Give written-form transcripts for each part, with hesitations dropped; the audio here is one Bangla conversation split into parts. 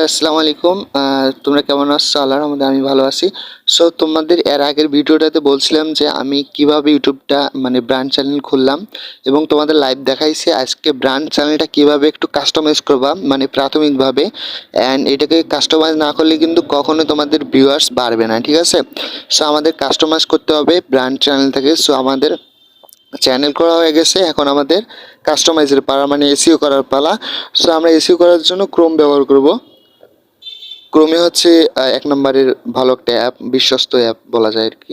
আসসালামু আলাইকুম। তোমরা কেমন আছো? আল্লাহর রহমতে আমি ভালো আছি। সো তোমাদের এর আগের ভিডিওটাতে বলছিলাম যে আমি কিভাবে ইউটিউবটা ব্র্যান্ড চ্যানেল খুললাম এবং তোমাদের লাইভ দেখাইছি। আজকে ব্র্যান্ড চ্যানেলটা কিভাবে একটু কাস্টমাইজ করবা প্রাথমিকভাবে, অ্যান্ড এটাকে কাস্টমাইজ না করলে কিন্তু কখনো তোমাদের ভিউয়ার্স বাড়বে না, ঠিক আছে? সো আমাদের কাস্টমাইজ করতে হবে ব্র্যান্ড চ্যানেল থেকে। সো আমাদের চ্যানেল করা হয়ে গেছে, এখন আমাদের কাস্টমাইজের পালা এসইও করার পালা। সো আমরা এসইও করার জন্য ক্রোম ব্যবহার করব। ক্রোমে হচ্ছে এক নম্বরের ভালো একটা অ্যাপ, বিশ্বস্ত অ্যাপ বলা যায় আর কি।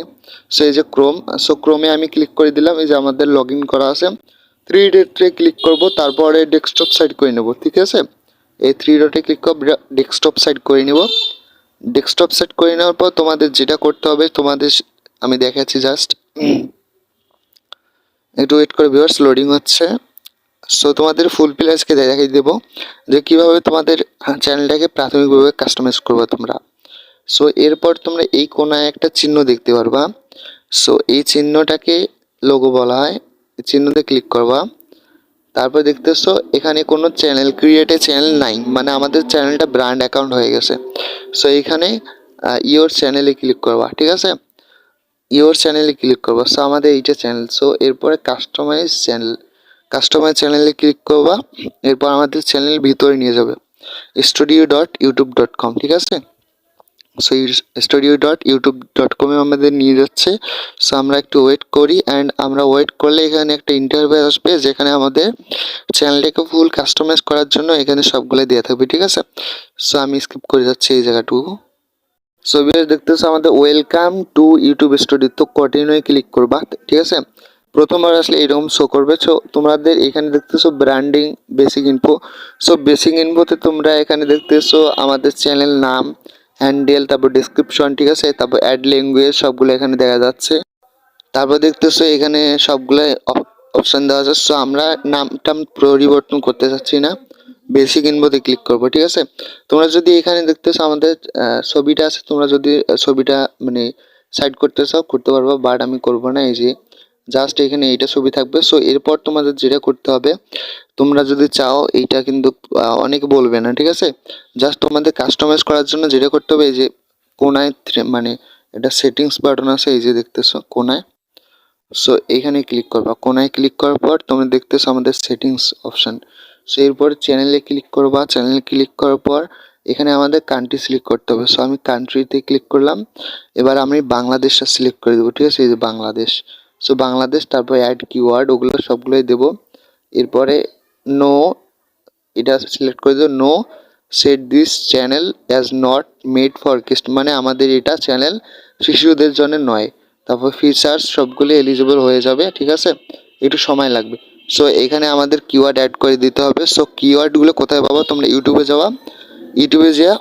সো এই যে ক্রোম, সো ক্রোমে আমি ক্লিক করে দিলাম। এই যে আমাদের লগ ইন করা আছে, থ্রি ডটে ক্লিক করব, তারপরে ডেস্কটপ সাইড করে নেব, ঠিক আছে? এই থ্রি ডটে ক্লিক করব, ডেস্কটপ সাইড করে নেব। ডেস্কটপ সেট করে নেওয়ার পর তোমাদের যেটা করতে হবে, তোমাদের আমি দেখাচ্ছি, জাস্ট একটু ওয়েট করে ভিউয়ার্স, লোডিং হচ্ছে। সো তোমাদের ফুল প্লেসকে দেখাই দেবো যে কীভাবে তোমাদের চ্যানেলটাকে প্রাথমিকভাবে কাস্টমাইজ করবে তোমরা। সো এরপর তোমরা এই কোনায় একটা চিহ্ন দেখতে পারবা। সো এই চিহ্নটাকে লোগো বলা হয়। এই চিহ্নতে ক্লিক করবা, তারপর দেখতেছো এখানে কোনো চ্যানেল ক্রিয়েটে চ্যানেল নাই, আমাদের চ্যানেলটা ব্র্যান্ড অ্যাকাউন্ট হয়ে গেছে। সো এইখানে ইওর চ্যানেলে ক্লিক করবা, ঠিক আছে? ইওর চ্যানেলে ক্লিক করবা। সো আমাদের এইটা চ্যানেল। সো এরপরে কাস্টমাইজ চ্যানেলে ক্লিক করবা। এরপর আমাদের চ্যানেল ভিতরে নিয়ে যাবে studio.youtube.com, ঠিক আছে? সো studio.youtube.com-এ আমাদের নিয়ে যাচ্ছে। সো আমরা একটু ওয়েট করি, অ্যান্ড আমরা ওয়েট করলে এখানে একটা ইন্টারভিউ আসবে যেখানে আমাদের চ্যানেলটাকে ফুল কাস্টমাইজ করার জন্য এখানে সবগুলো দেওয়া থাকবে, ঠিক আছে? সো আমি স্কিপ করে যাচ্ছি এই জায়গাটুকু। সো ভিউয়ার্স দেখতেছো আমাদের ওয়েলকাম টু ইউটিউব স্টুডিও, তো কন্টিনিউ ক্লিক করবা, ঠিক আছে? প্রথমবার আসলে এরকম শো করবে। সো তোমাদের এখানে দেখতেছো branding basic info. So basic ইনফোতে তোমরা এখানে দেখতেছো আমাদের চ্যানেল নাম, হ্যান্ডেল, তারপর ডিসক্রিপশন, ঠিক আছে? তারপর অ্যাড ল্যাঙ্গুয়েজ সবগুলো এখানে দেখা যাচ্ছে। তারপর দেখতেছো এখানে সবগুলো অপশান দেওয়া আছে। সো আমরা নামটা পরিবর্তন করতে চাচ্ছি না, বেসিক ইনফোতে ক্লিক করবো, ঠিক আছে? তোমরা যদি এখানে দেখতেছো আমাদের ছবিটা আছে, তোমরা যদি ছবিটা সাইড করতে চাও করতে পারবো, বাট আমি করবো না। এই যে জাস্ট এখানে এইটা ছবি থাকবে। সো এরপর তোমাদের যেটা করতে হবে, তোমরা যদি চাও এইটা কিন্তু অনেকে বলবে না, ঠিক আছে? জাস্ট তোমাদের কাস্টমাইজ করার জন্য যেটা করতে হবে, এই যে কোনায় এটা সেটিংস বাটন আছে, এই যে দেখতেছো কোনায়। সো এইখানে ক্লিক করবা। কোনায় ক্লিক করার পর তোমরা দেখতেছো আমাদের সেটিংস অপশান। সো এরপর চ্যানেলে ক্লিক করবা। চ্যানেলে ক্লিক করার পর এখানে আমাদের কান্ট্রি সিলেক্ট করতে হবে। সো আমি কান্ট্রিতে ক্লিক করলাম। এবার আমি বাংলাদেশটা সিলেক্ট করে দেবো, ঠিক আছে? এই যে বাংলাদেশ। সো বাংলাদেশ, তারপর অ্যাড কিওয়ার্ড, ওগুলো সবগুলোই দেবো। এরপরে নো, এটা সিলেক্ট করে দেবো, no set this channel as not made for kids, আমাদের এটা চ্যানেল শিশুদের জন্য নয়। তারপর ফিচার্স সবগুলো এলিজিবল হয়ে যাবে, ঠিক আছে? একটু সময় লাগবে। সো এখানে আমাদের কিওয়ার্ড অ্যাড করে দিতে হবে। সো কিওয়ার্ডগুলো কোথায় পাবো? তোমরা ইউটিউবে যাওয়া, ইউটিউবে যেয়ে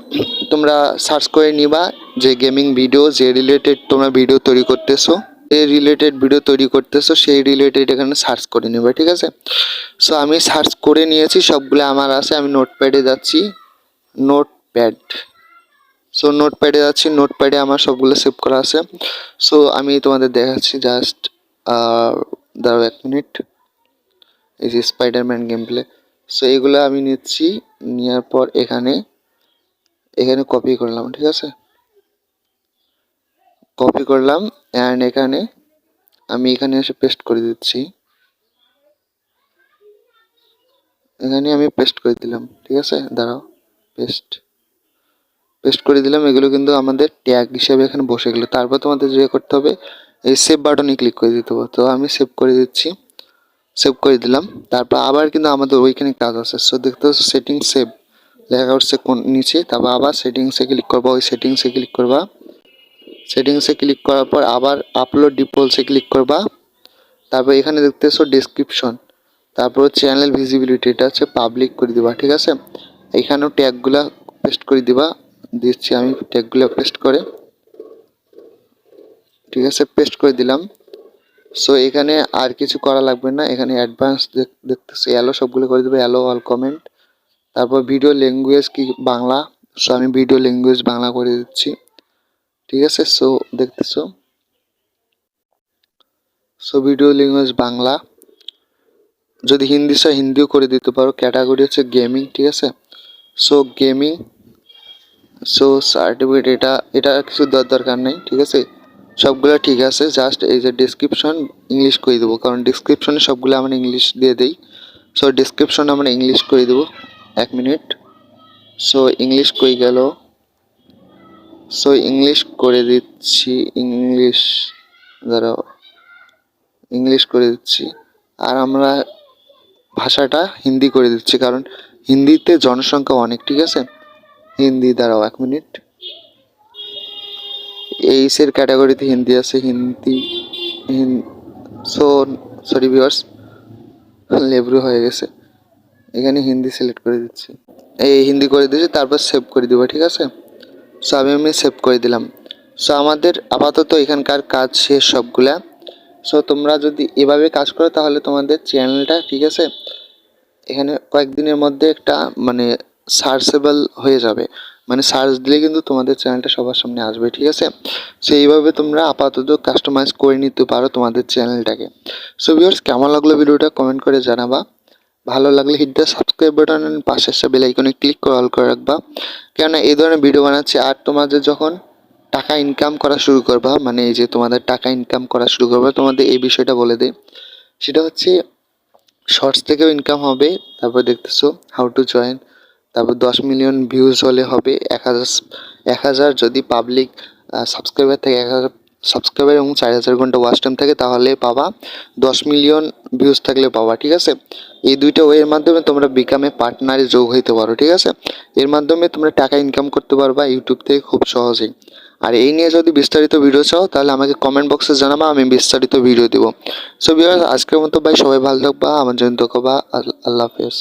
তোমরা সার্চ করে নিবা যে গেমিং ভিডিও, যে রিলেটেড তোমরা ভিডিও তৈরি করতেছো, সেই রিলেটেড এখানে সার্চ করে নেবে, ঠিক আছে? সো আমি সার্চ করে নিয়েছি, সবগুলো আমার আছে। আমি নোটপ্যাডে যাচ্ছি, নোটপ্যাড। সো নোটপ্যাডে যাচ্ছি, নোটপ্যাডে আমার সবগুলো সেভ করা আছে। সো আমি তোমাদের দেখাচ্ছি, জাস্ট দাঁড়াও 1 মিনিট। এই যে স্পাইডারম্যান গেম প্লে। সো এগুলো আমি নিচ্ছি, নেওয়ার পর এখানে কপি করলাম, ঠিক আছে? কপি করলাম, অ্যান্ড আমি এখানে এসে পেস্ট করে দিচ্ছি। এখানে আমি পেস্ট করে দিলাম, ঠিক আছে? দাঁড়াও, পেস্ট করে দিলাম। এগুলো কিন্তু আমাদের ট্যাগ হিসেবে এখানে বসে গেলো। তারপর তোমাদের যে করতে হবে, এই সেভ বাটনে ক্লিক করে দিতে হবে। তো আমি সেভ করে দিচ্ছি, সেভ করে দিলাম। তারপর আবার কিন্তু আমাদের ওইখানে কাজ আছে। সো দেখতে হচ্ছে সেটিং সেভ লেখা হচ্ছে কোন নিচে। তারপর আবার সেটিংসে ক্লিক করবা, ওই সেটিংসে ক্লিক করবা। সেটিংসে ক্লিক করার পর আবার আপলোড ডিপোলসে ক্লিক করবা। তারপর এখানে দেখতেছো ডেসক্রিপশন, তারপর চ্যানেল ভিজিবিলিটি, এটা হচ্ছে পাবলিক করে দিবা, ঠিক আছে? এইখানেও ট্যাগগুলা পেস্ট করে দিচ্ছি আমি ট্যাগগুলো পেস্ট করে, ঠিক আছে? পেস্ট করে দিলাম। সো এখানে আর কিছু করা লাগবে না। এখানে অ্যাডভান্স দেখতেছি অ্যালো, সবগুলো করে দেবে, অ্যালো অল কমেন্ট। তারপর ভিডিও ল্যাঙ্গুয়েজ কি বাংলা। সো আমি ভিডিও ল্যাঙ্গুয়েজ বাংলা করে দিচ্ছি, ঠিক আছে? সো দেখতেছো, সো ভিডিও ল্যাঙ্গুয়েজ বাংলা। যদি হিন্দি চাই হিন্দিও করে দিতে পারো। ক্যাটাগরি হচ্ছে গেমিং, ঠিক আছে? সো গেমিং, সো সার্টিফিকেট এটা কিছু দরকার নেই, ঠিক আছে, সবগুলো ঠিক আছে। জাস্ট এই যে ডেসক্রিপশন ইংলিশ করে দেবো, কারণ ডেসক্রিপশনে সবগুলো আমরা ইংলিশ দিয়ে দিই। সো ডেসক্রিপশন আমরা ইংলিশ করে দেবো। 1 মিনিট। সো ইংলিশ কই গেল? সো ইংলিশ করে দিচ্ছি, ইংলিশ, দাঁড়াও, ইংলিশ করে দিচ্ছি। আর আমরা ভাষাটা হিন্দি করে দিচ্ছি, কারণ হিন্দিতে জনসংখ্যা অনেক, ঠিক আছে। হিন্দি, দাঁড়াও 1 মিনিট। এইসের ক্যাটাগরিতে হিন্দি আছে, হিন্দি। সো সরি ভিউয়ার্স, লেবরু হয়ে গেছে। এখানে হিন্দি সিলেক্ট করে দিচ্ছি, এই হিন্দি করে দিয়েছি, তারপর সেভ করে দিব, ঠিক আছে। সো আমি সেভ করে দিলাম। সো আমাদের আপাতত এখানকার কাজ শেষ সবগুলা। সো তোমরা যদি এভাবে কাজ করো তাহলে তোমাদের চ্যানেলটা, ঠিক আছে, এখানে কয়েকদিনের মধ্যে একটা মানে সার্চেবল হয়ে যাবে, মানে সার্চ দিলে কিন্তু তোমাদের চ্যানেলটা সবার সামনে আসবে, ঠিক আছে। সো এইভাবে তোমরা আপাতত কাস্টমাইজ করে নিতে পারো তোমাদের চ্যানেলটাকে। সো ভিউয়ার্স, কেমন লাগলো ভিডিওটা কমেন্ট করে জানাবা। ভালো লাগলে hit the subscribe button and পাশে আসা বেল আইকনে ক্লিক করে অল করে রাখবা, কেননা এই ধরনের ভিডিও বানাচ্ছি। আর তোমাদের যখন টাকা ইনকাম করা শুরু করবা, মানে এই যে তোমাদের টাকা ইনকাম করা শুরু করবা, তোমাদের এই বিষয়টা বলে দেই। সেটা হচ্ছে শর্টস থেকেও ইনকাম হবে। তারপর দেখতেছো হাউ টু জয়েন, তারপর 10 মিলিয়ন ভিউজ হলে হবে 1,000 যদি পাবলিক সাবস্ক্রাইবার থাকে, 1,000 সাবস্ক্রাইবার এবং 4,000 ঘন্টা ওয়াচ টাইম থাকে, তাহলে পাবা 10 মিলিয়ন ভিউজ থাকলে পাবা, ঠিক আছে। এই দুইটা ওয়ের মাধ্যমে তোমরা বিকামে পার্টনারে যোগ হইতে পারো, ঠিক আছে। এর মাধ্যমে তোমরা টাকা ইনকাম করতে পারবা ইউটিউব থেকে খুব সহজেই। আর এই নিয়ে যদি বিস্তারিত ভিডিও চাও তাহলে আমাকে কমেন্ট বক্সে জানাবা, আমি বিস্তারিত ভিডিও দেবো। সো ভিউয়ার্স, আজকের মতো ভাই সবাই ভালো থাকবা, আমার জন্য দোকাবা, আল্লাহ হাফেজ।